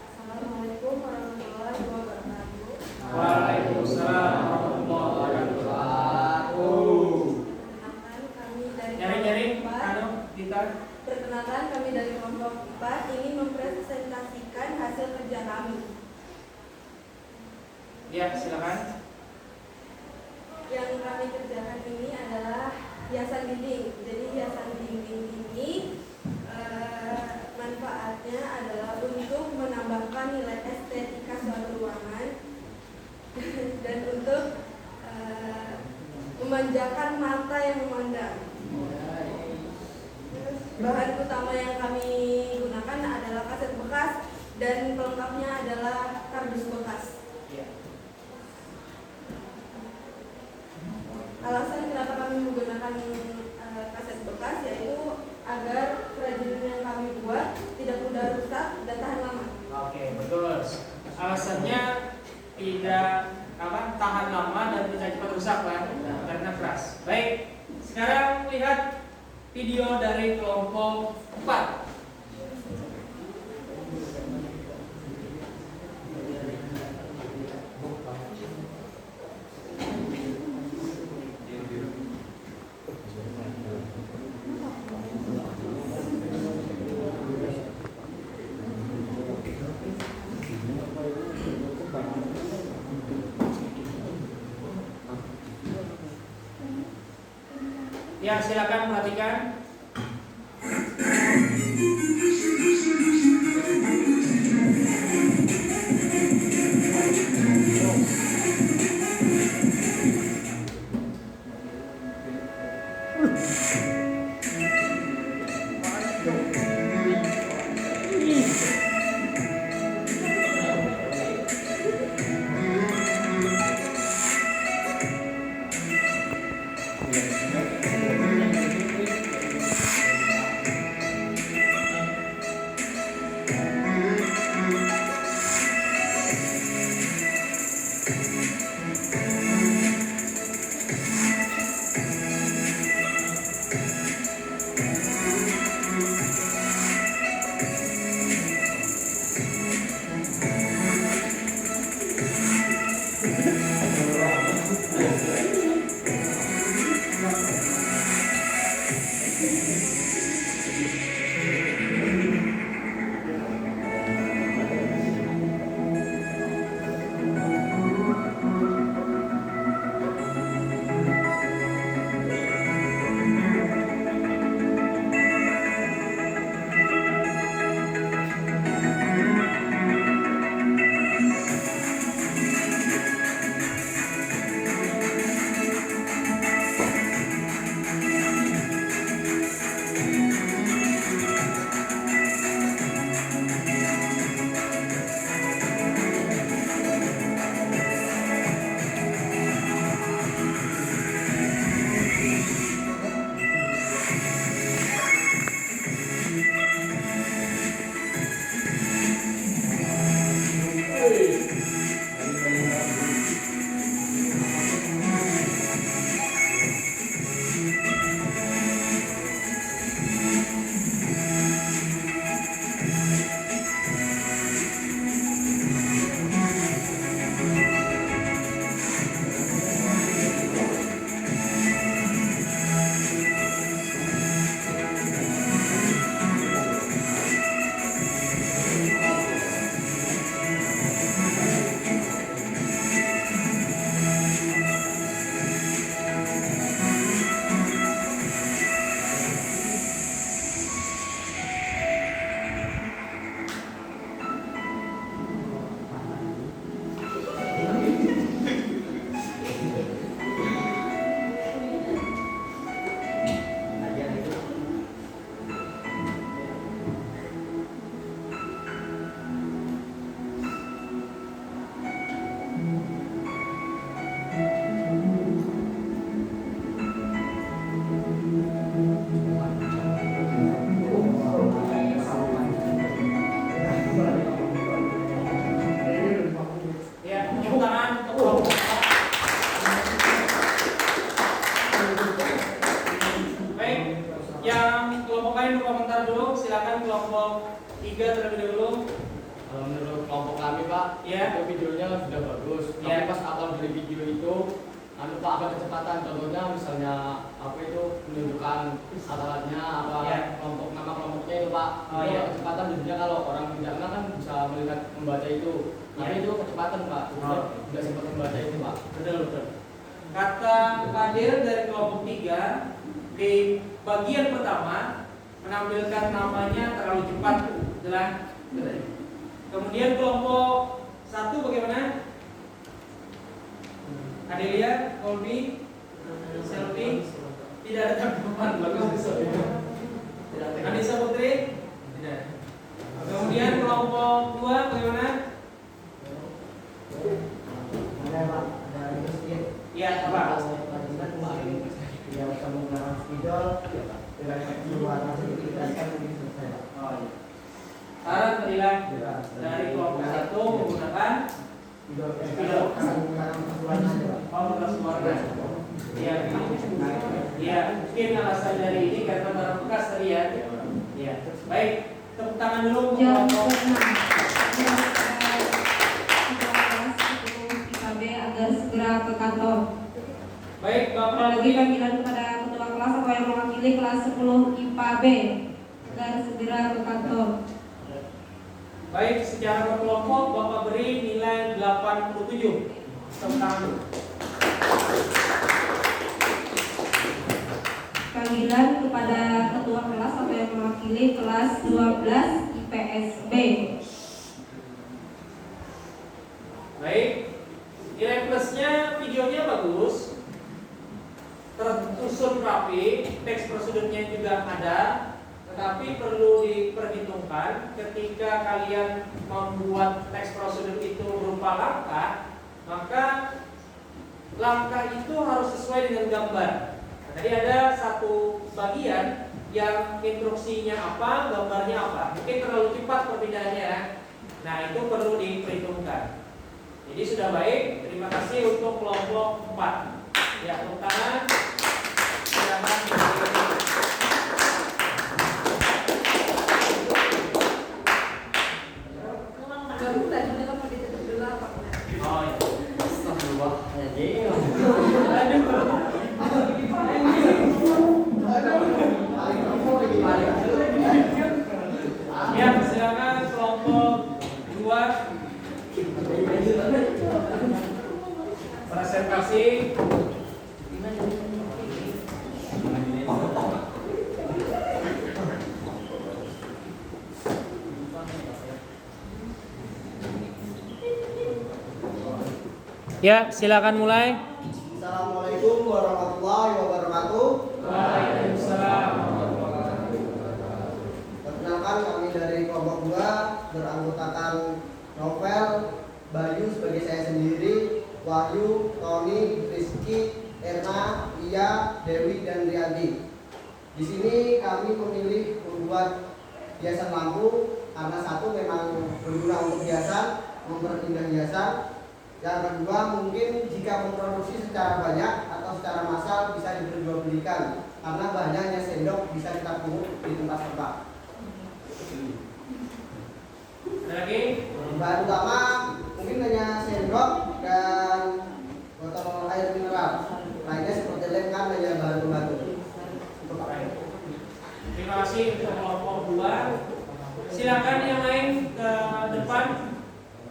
S8: Assalamualaikum warahmatullahi wabarakatuh.
S1: Waalaikumsalam warahmatullahi wabarakatuh.
S8: Perkenalkan kami dari
S1: Nyaring-nyaring,
S8: kelompok 4.
S1: Dita.
S8: Perkenalkan kami dari kelompok 4 ingin mempresentasikan hasil kerja kami.
S1: Ya, silakan.
S8: Yang kami kerjakan ini adalah hiasan dinding. Jadi hiasan dinding ini manfaatnya adalah untuk menambahkan nilai estetika suatu ruangan dan untuk memanjakan mata yang memandang. Bahan utama yang kami gunakan adalah kaset bekas dan pelengkapnya adalah kardus bekas. Alasan kenapa kami menggunakan kaset bekas yaitu agar kerajinan yang kami buat tidak mudah rusak dan tahan lama.
S1: Oke, betul. Alasannya tidak tahan lama dan tidak cepat rusak lah karena keras. Baik, sekarang Ya, silakan perhatikan. kelompok 3 terlebih dahulu.
S2: Kalau menurut kelompok kami Pak,
S1: Ya.
S2: itu videonya sudah bagus. Tapi
S1: Ya.
S2: pas upload dari video itu, Pak agak kecepatan. Contohnya misalnya apa itu menunjukkan alatnya apa
S1: Ya.
S2: kelompok nama kelompoknya itu Pak.
S1: Oh,
S2: Itu
S1: ya.
S2: kecepatan jadinya kalau orang tidak kenal kan bisa melihat membaca itu. Tapi
S1: Ya.
S2: itu kecepatan Pak.
S1: Oh.
S2: Tidak sempat membaca itu Pak.
S1: Betul betul. Kata Kadir dari kelompok 3 di bagian pertama menampilkan namanya terlalu cepat adalah. Kemudian kelompok 1 bagaimana? Adelia, Colby, Selvi, tidak ada tanggapan bagus. Anissa Putri, tidak. Kemudian kelompok 2 bagaimana?
S3: Ada Pak, ada sedikit.
S1: Ya, apa?
S3: Ya, bisa menggunakan spidol dengan keluar sedikit dan kan mungkin selesai Pak.
S1: Oh, iya. Saran terilah dari kelompok 1 menggunakan
S3: Spidol akan menggunakan keluarnya Pak.
S1: bekas warna. Ya, ya, mungkin alasan dari ini karena barang bekas tadi ya. Ya, baik. Tepuk tangan dulu untuk
S4: Jam
S1: kelompok.
S4: 6 IKB agar segera ke kantor.
S1: Baik,
S4: Ada
S1: Bapak
S4: lagi
S1: Budi.
S4: panggilan kepada ketua kelas atau yang mewakili kelas 10 IPA B agar segera ke kantor.
S1: Baik, secara berkelompok Bapak beri nilai 87. Tepuk tangan dulu.
S4: IKB pemanggilan kepada ketua kelas atau yang mewakili kelas 12 IPS B.
S1: Baik, nilai plusnya videonya bagus, tersusun rapi, teks prosedurnya juga ada, tetapi perlu diperhitungkan ketika kalian membuat teks prosedur itu berupa langkah, maka langkah itu harus sesuai dengan gambar. Nah, tadi ada satu bagian yang instruksinya apa, gambarnya apa. Mungkin terlalu cepat perpindahannya. Nah, itu perlu diperhitungkan. Jadi sudah baik. Terima kasih untuk kelompok 4. Ya, tepuk tangan. Silakan.
S8: Baru tadi bilang mau ditutup dulu apa?
S1: Oh iya. Ya, silakan kelompok 2 presentasi. Ya, silakan mulai.
S3: Assalamualaikum warahmatullahi wabarakatuh.
S1: Waalaikumsalam.
S3: Perkenalkan, kami dari kelompok 2 beranggotakan Novel, Bayu sebagai saya sendiri, Wahyu, Tony, Rizky, Erna, Iya, Dewi, dan Rianti. Di sini kami memilih membuat hiasan lampu karena satu memang berguna untuk hiasan, memperindah hiasan. Yang kedua, mungkin jika memproduksi secara banyak atau secara massal bisa diperjualbelikan karena banyaknya sendok bisa kita pungut di tempat-tempat.
S1: Lagi?
S3: Bahan utama mungkin hanya sendok dan botol air mineral. Lainnya seperti lem kan hanya bahan pembantu.
S1: Terima kasih untuk kelompok 2. Silakan yang lain ke depan.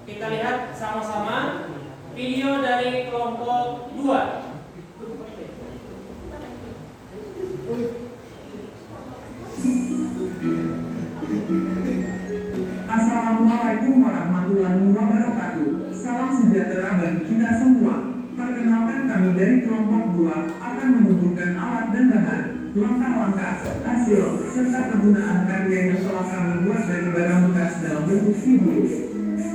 S1: Kita lihat sama-sama video dari kelompok 2.
S10: Assalamualaikum warahmatullahi wabarakatuh. Salam sejahtera bagi kita semua. Perkenalkan, kami dari kelompok 2 akan menunjukkan alat dan bahan, langkah-langkah, hasil, serta penggunaan karya yang telah kami buat dari barang bekas dalam bentuk video.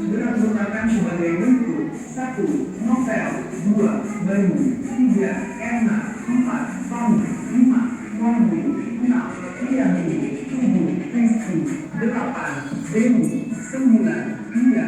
S10: Beranggotakan sebagai bentuk: 1. Novel, 2. Bayu, 3. Erna, 4. Tony, 5. Wahyu, 6. Rianti, 7. Rizky, 8. Dewi, 9. Iya.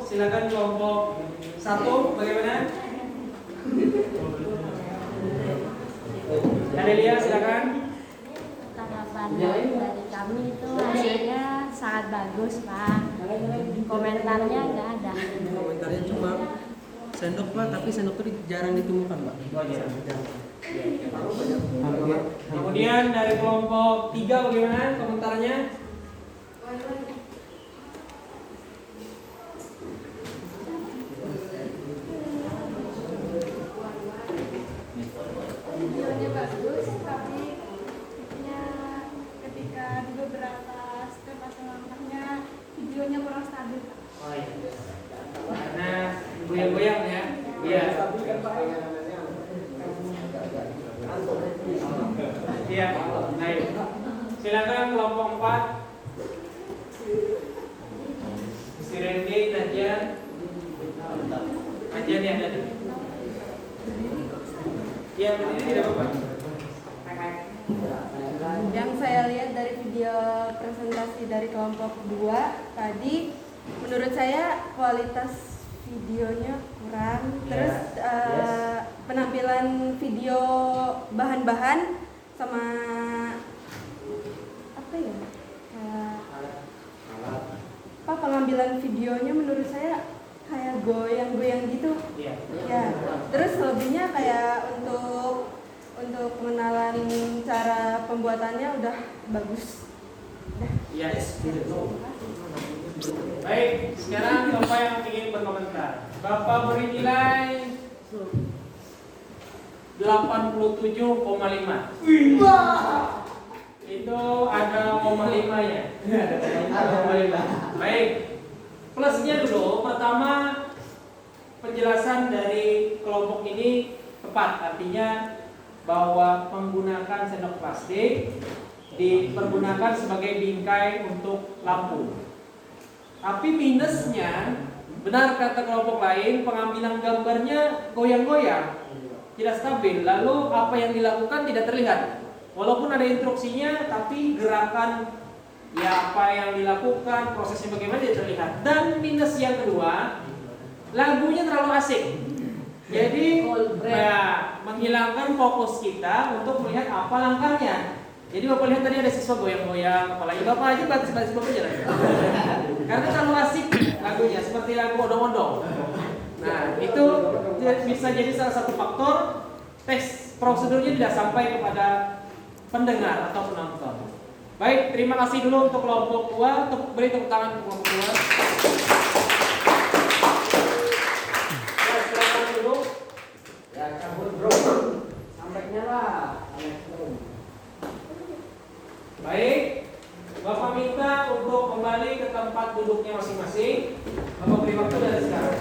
S1: silakan kelompok 1 bagaimana? Adelia silakan.
S6: Tanggapan dari kami itu hasilnya sangat bagus, Pak. Komentarnya nggak ada.
S5: Komentarnya cuma sendok Pak, tapi sendok itu jarang ditemukan Pak.
S1: Kemudian dari kelompok 3 bagaimana komentarnya?
S8: Videonya bagus, tapi ketika di beberapa step atau langkahnya videonya kurang stabil.
S1: Oh iya. Karena goyang-goyang ya. Iya. Iya. Baik. Silakan kelompok 4. Si Randy, Nadia. Nadia nih ada nih. Iya, ini tidak apa-apa.
S8: Yang saya lihat dari video presentasi dari kelompok 2 tadi, menurut saya kualitas videonya kurang. Terus penampilan video bahan-bahan sama apa ya? Pengambilan videonya menurut saya kayak goyang-goyang gitu.
S1: Iya.
S8: Ya. Terus lebihnya kayak untuk pengenalan cara pembuatannya udah bagus.
S1: Yes. Baik, sekarang Bapak yang ingin berkomentar. Bapak beri nilai 87,5. Itu ada 0,5-nya. Baik. Plusnya dulu, pertama penjelasan dari kelompok ini tepat, artinya bahwa menggunakan sendok plastik dipergunakan sebagai bingkai untuk lampu. Tapi minusnya, benar kata kelompok lain, pengambilan gambarnya goyang-goyang, tidak stabil. Lalu apa yang dilakukan tidak terlihat. Walaupun ada instruksinya, tapi gerakan ya apa yang dilakukan, prosesnya bagaimana tidak terlihat. Dan minus yang kedua, lagunya terlalu asik. Jadi menghilangkan fokus kita untuk melihat apa langkahnya. Jadi Bapak lihat tadi ada siswa goyang-goyang, apalagi Bapak aja batis-batis Bapak jalan. Karena terlalu asik lagunya, seperti lagu odong-odong. Nah, itu bisa jadi salah satu faktor tes prosedurnya tidak sampai kepada pendengar atau penonton. Baik, terima kasih dulu untuk kelompok 2. Beri tepuk tangan untuk kelompok 2. Ya, silakan dulu.
S5: Ya cabut bro, sampainya lah.
S1: Baik, Bapak minta untuk kembali ke tempat duduknya masing-masing. Bapak beri waktu dari sekarang.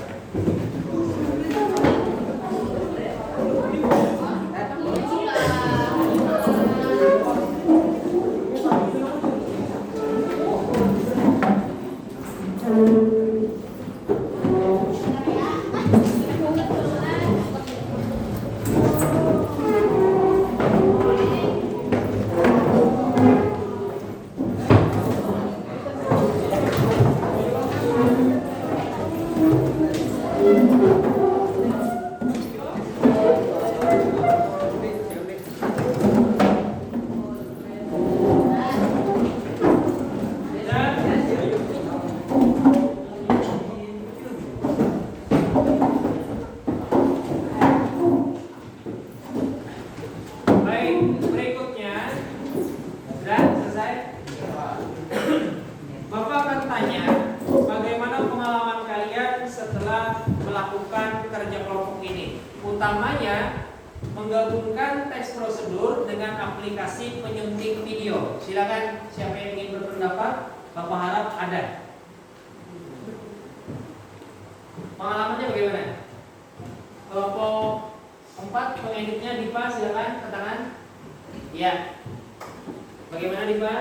S1: Utamanya menggabungkan tes prosedur dengan aplikasi penyunting video. Silakan siapa yang ingin berpendapat, Bapak harap ada. Pengalamannya bagaimana? Kelompok 4 pengeditnya Dipa, silakan ke tangan. Iya. Bagaimana Dipa?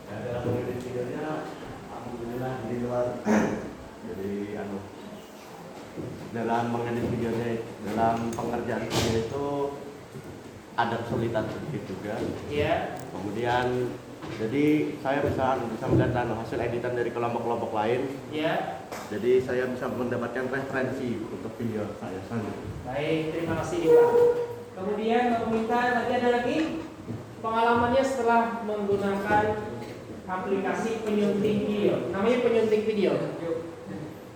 S11: Ya, dalam mengedit videonya alhamdulillah di luar jadi dalam mengedit videonya, dalam pengerjaan video itu ada kesulitan sedikit juga.
S1: Iya.
S11: Kemudian Jadi saya bisa melihat hasil editan dari kelompok-kelompok lain.
S1: Ya.
S11: Jadi saya bisa mendapatkan referensi untuk video saya selanjutnya.
S1: Baik, terima kasih Pak. Kemudian Bapak minta nanti ada lagi pengalamannya setelah menggunakan aplikasi penyunting video. Namanya penyunting video.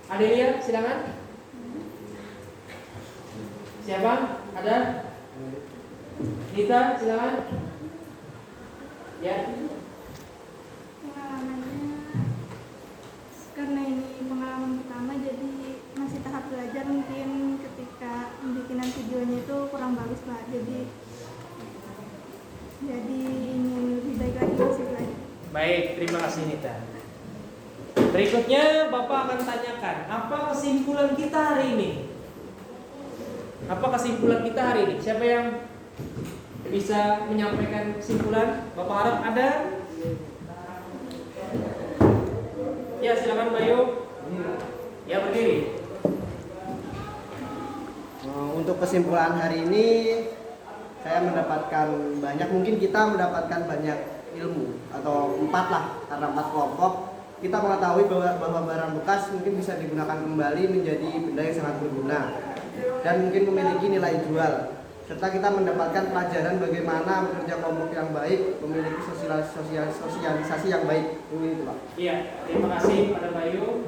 S1: Adelia, silakan. Siapa? Ada? Nita, silakan. Ya.
S12: Pengalamannya karena ini pengalaman pertama jadi masih tahap belajar, mungkin ketika pembikinan videonya itu kurang bagus lah, jadi ingin lebih baik lagi masih belajar.
S1: Baik, terima kasih Nita. Berikutnya Bapak akan tanyakan, apa kesimpulan kita hari ini? Apa kesimpulan kita hari ini? Siapa yang bisa menyampaikan kesimpulan? Bapak harap ada. Ya, silakan Bayu. Ya, berdiri.
S3: Untuk kesimpulan hari ini saya mendapatkan banyak, mungkin kita mendapatkan banyak ilmu atau 4 lah, karena 4 kelompok. Kita mengetahui bahwa barang bekas mungkin bisa digunakan kembali menjadi benda yang sangat berguna dan mungkin memiliki nilai jual. Serta kita mendapatkan pelajaran bagaimana bekerja kelompok yang baik, memiliki sosialisasi yang baik. Ini itu, Pak.
S1: Iya, terima kasih pada Bayu.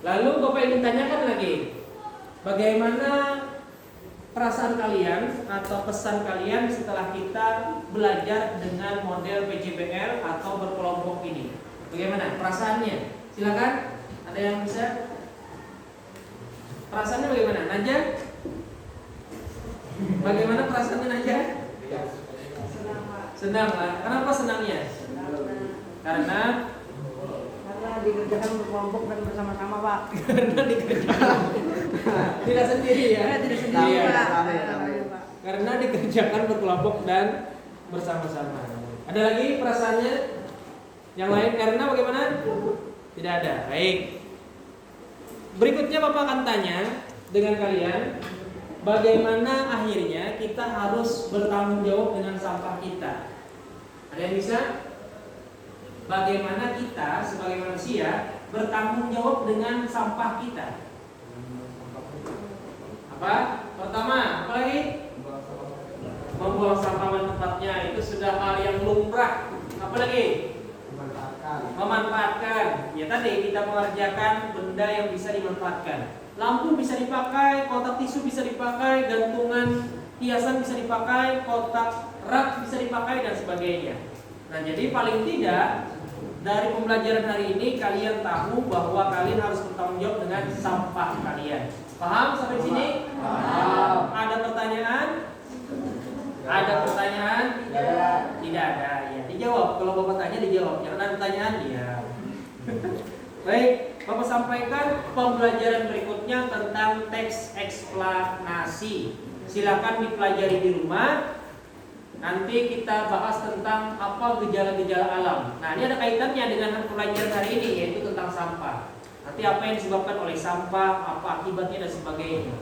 S1: Lalu Bapak ingin tanyakan lagi, bagaimana perasaan kalian atau pesan kalian setelah kita belajar dengan model PJBR atau berkelompok ini? Bagaimana perasaannya? Silakan, ada yang bisa? Perasaannya bagaimana? Naja? Bagaimana perasaannya Naja? Senang lah. Kenapa senangnya? Karena
S7: dikerjakan berkelompok dan bersama-sama, Pak.
S1: Karena dikerjakan tidak sendiri ya.
S7: Tidak sendiri,
S1: Iya.
S7: Pak.
S1: Karena dikerjakan berkelompok dan bersama-sama. Ada lagi perasaannya? Yang lain karena bagaimana? Tidak ada. Baik. Berikutnya Bapak akan tanya dengan kalian, bagaimana akhirnya kita harus bertanggung jawab dengan sampah kita? Ada yang bisa? Bagaimana kita sebagai manusia bertanggung jawab dengan sampah kita? Apa? Pertama, apa lagi? Membuang sampah pada tempatnya, itu sudah hal yang lumrah. Apa lagi? Memanfaatkan. Ya tadi kita mengerjakan benda yang bisa dimanfaatkan. Lampu bisa dipakai, kotak tisu bisa dipakai, gantungan hiasan bisa dipakai, kotak rak bisa dipakai dan sebagainya. Nah, jadi paling tidak dari pembelajaran hari ini kalian tahu bahwa kalian harus bertanggung jawab dengan sampah kalian. Paham sampai sini? Paham. Ada pertanyaan? Ada pertanyaan? Tidak ada. Ya, dijawab. Kalau Bapak tanya dijawab. Jangan ada pertanyaan ya. Baik, Bapak sampaikan pembelajaran berikutnya tentang teks eksplanasi. Silakan dipelajari di rumah. Nanti kita bahas tentang apa gejala-gejala alam. Nah, ini ada kaitannya dengan pelajaran hari ini, yaitu tentang sampah. Nanti apa yang disebabkan oleh sampah, apa akibatnya dan sebagainya.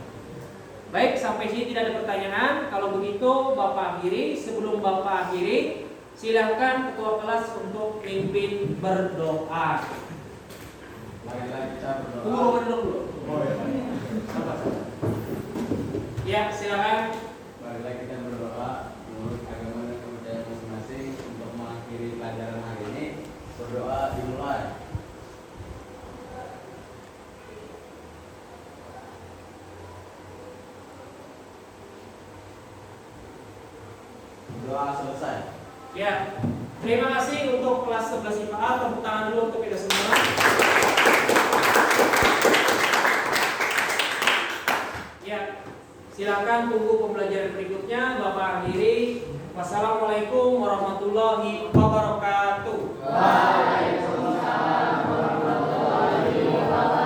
S1: Baik, sampai sini tidak ada pertanyaan. Kalau begitu Bapak akhiri. Sebelum Bapak akhiri, silakan ketua kelas untuk pimpin berdoa.
S2: Marilah kita berdoa.
S1: Tunggu dulu. Ya, silakan.
S2: Marilah kita berdoa menurut agama dan kepercayaan masing-masing untuk mengakhiri pelajaran hari ini. Berdoa dimulai. Doa selesai.
S1: Ya, terima kasih untuk kelas 11 IPA. Tepuk tangan dulu untuk kita semua. Ya, silakan tunggu pembelajaran berikutnya. Bapak akhiri. Wassalamualaikum warahmatullahi wabarakatuh.